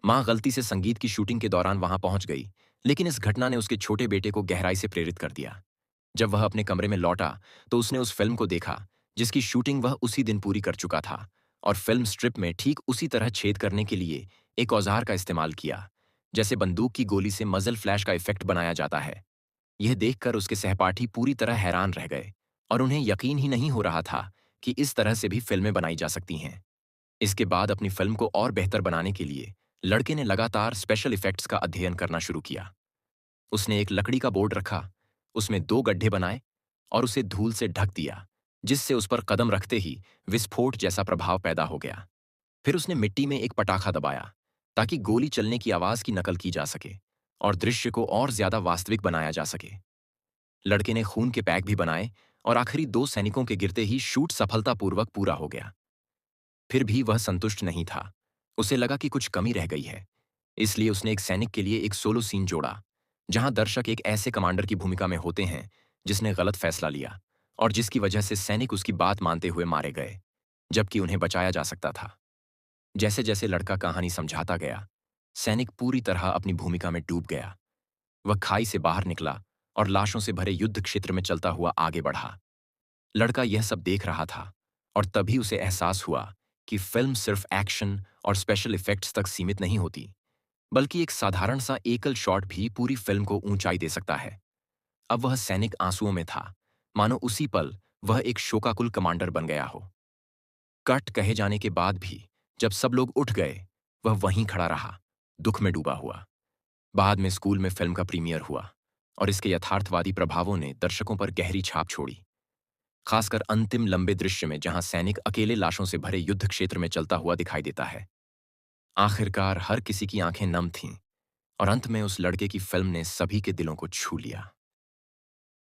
माँ गलती से संगीत की शूटिंग के दौरान वहां पहुंच गई, लेकिन इस घटना ने उसके छोटे बेटे को गहराई से प्रेरित कर दिया। जब वह अपने कमरे में लौटा तो उसने उस फिल्म को देखा जिसकी शूटिंग वह उसी दिन पूरी कर चुका था, और फिल्म स्ट्रिप में ठीक उसी तरह छेद करने के लिए एक औजार का इस्तेमाल किया, जैसे बंदूक की गोली से मजल फ्लैश का इफेक्ट बनाया जाता है। यह देखकर उसके सहपाठी पूरी तरह हैरान रह गए, और उन्हें यकीन ही नहीं हो रहा था कि इस तरह से भी फिल्में बनाई जा सकती हैं। इसके बाद अपनी फिल्म को और बेहतर बनाने के लिए लड़के ने लगातार स्पेशल इफेक्ट्स का अध्ययन करना शुरू किया। उसने एक लकड़ी का बोर्ड रखा, उसमें 2 गड्ढे बनाए और उसे धूल से ढक दिया, जिससे उस पर कदम रखते ही विस्फोट जैसा प्रभाव पैदा हो गया। फिर उसने मिट्टी में एक पटाखा दबाया ताकि गोली चलने की आवाज की नकल की जा सके और दृश्य को और ज्यादा वास्तविक बनाया जा सके। लड़के ने खून के पैक भी बनाए, और आखिरी 2 सैनिकों के गिरते ही शूट सफलतापूर्वक पूरा हो गया। फिर भी वह संतुष्ट नहीं था। उसे लगा कि कुछ कमी रह गई है। इसलिए उसने एक सैनिक के लिए एक सोलो सीन जोड़ा, जहां दर्शक एक ऐसे कमांडर की भूमिका में होते हैं जिसने गलत फैसला लिया और जिसकी वजह से सैनिक उसकी बात मानते हुए मारे गए, जबकि उन्हें बचाया जा सकता था। जैसे जैसे लड़का कहानी समझाता गया, सैनिक पूरी तरह अपनी भूमिका में डूब गया। वह खाई से बाहर निकला और लाशों से भरे युद्ध क्षेत्र में चलता हुआ आगे बढ़ा। लड़का यह सब देख रहा था, और तभी उसे एहसास हुआ कि फिल्म सिर्फ एक्शन और स्पेशल इफेक्ट्स तक सीमित नहीं होती, बल्कि एक साधारण सा एकल शॉट भी पूरी फिल्म को ऊंचाई दे सकता है। अब वह सैनिक आंसुओं में था, मानो उसी पल वह एक शोकाकुल कमांडर बन गया हो। कट कहे जाने के बाद भी जब सब लोग उठ गए, वह वहीं खड़ा रहा, दुख में डूबा हुआ। बाद में स्कूल में फिल्म का प्रीमियर हुआ, और इसके यथार्थवादी प्रभावों ने दर्शकों पर गहरी छाप छोड़ी, खासकर अंतिम लंबे दृश्य में जहां सैनिक अकेले लाशों से भरे युद्ध क्षेत्र में चलता हुआ दिखाई देता है। आखिरकार हर किसी की आंखें नम थीं, और अंत में उस लड़के की फिल्म ने सभी के दिलों को छू लिया।